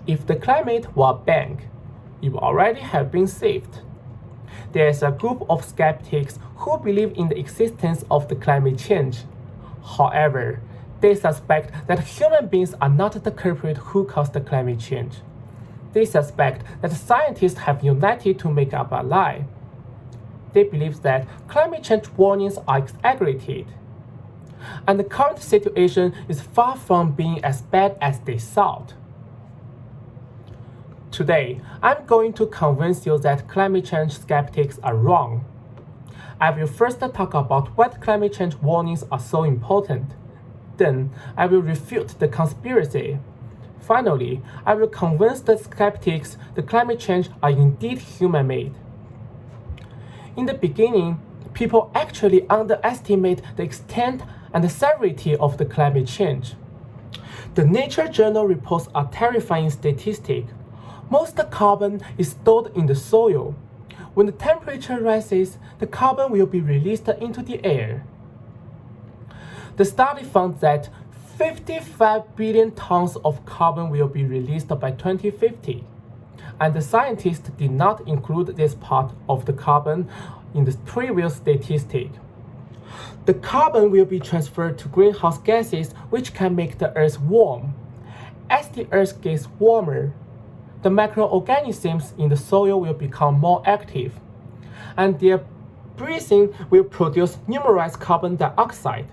If the climate were a bank, it would already have been saved. There is a group of skeptics who believe in the existence of the climate change. However, they suspect that human beings are not the culprit who caused the climate change. They suspect that scientists have united to make up a lie. They believe that climate change warnings are exaggerated, and the current situation is far from being as bad as they thought. Today, I'm going to convince you that climate change skeptics are wrong. I will first talk about why climate change warnings are so important. Then, I will refute the conspiracy. Finally, I will convince the skeptics that climate change are indeed human-made. In the beginning, people actually underestimate the extent and the severity of the climate change. The Nature journal reports a terrifying statistic. Most carbon is stored in the soil. When the temperature rises, the carbon will be released into the air. The study found that 55 billion tons of carbon will be released by 2050, and the scientists did not include this part of the carbon in the previous statistic. The carbon will be transferred to greenhouse gases, which can make the Earth warm. As the Earth gets warmer, the microorganisms in the soil will become more active, and their breathing will produce numerous carbon dioxide.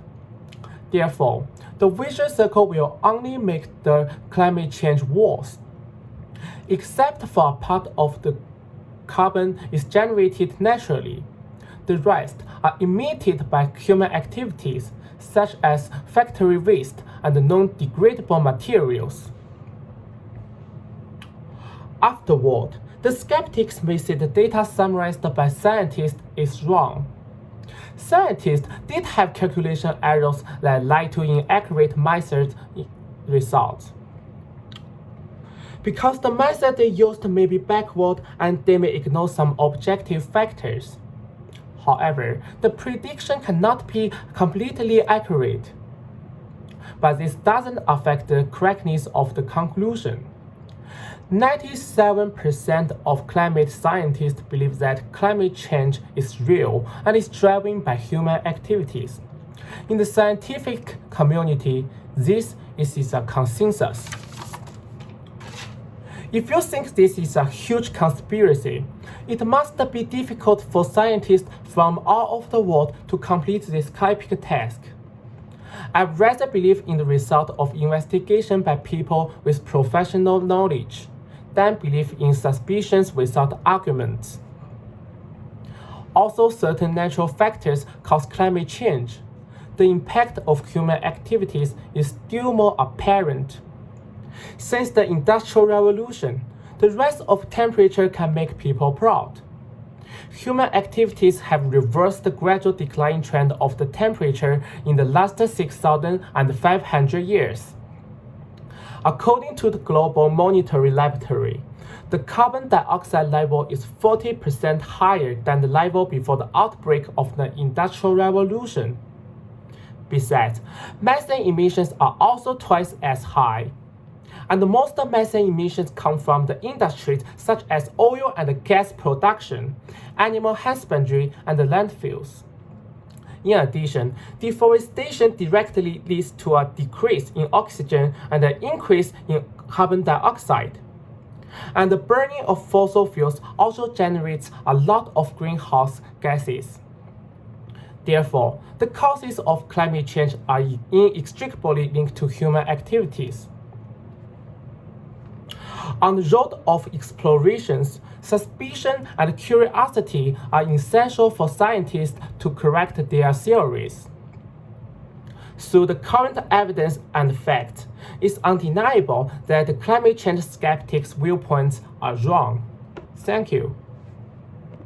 Therefore, the vicious circle will only make the climate change worse. Except for a part of the carbon is generated naturally. The rest are emitted by human activities, such as factory waste and non-degradable materials. Afterward, the skeptics may say the data summarized by scientists is wrong. Scientists did have calculation errors that led to inaccurate method results. Because the method they used may be backward and they may ignore some objective factors. However, the prediction cannot be completely accurate. But this doesn't affect the correctness of the conclusion. 97% of climate scientists believe that climate change is real and is driven by human activities. In the scientific community, this is a consensus. If you think this is a huge conspiracy, it must be difficult for scientists from all over the world to complete this epic task. I'd rather believe in the result of investigation by people with professional knowledge than believe in suspicions without arguments. Also, certain natural factors cause climate change. The impact of human activities is still more apparent. Since the Industrial Revolution, the rise of temperature can make people proud. Human activities have reversed the gradual decline trend of the temperature in the last 6,500 years. According to the Global Monetary Laboratory, the carbon dioxide level is 40% higher than the level before the outbreak of the Industrial Revolution. Besides, methane emissions are also twice as high. And most methane emissions come from the industries such as oil and gas production, animal husbandry, and landfills. In addition, deforestation directly leads to a decrease in oxygen and an increase in carbon dioxide. And the burning of fossil fuels also generates a lot of greenhouse gases. Therefore, the causes of climate change are inextricably linked to human activities. On the road of explorations, suspicion and curiosity are essential for scientists to correct their theories. Through the current evidence and facts, it's undeniable that the climate change skeptics' viewpoints are wrong. Thank you.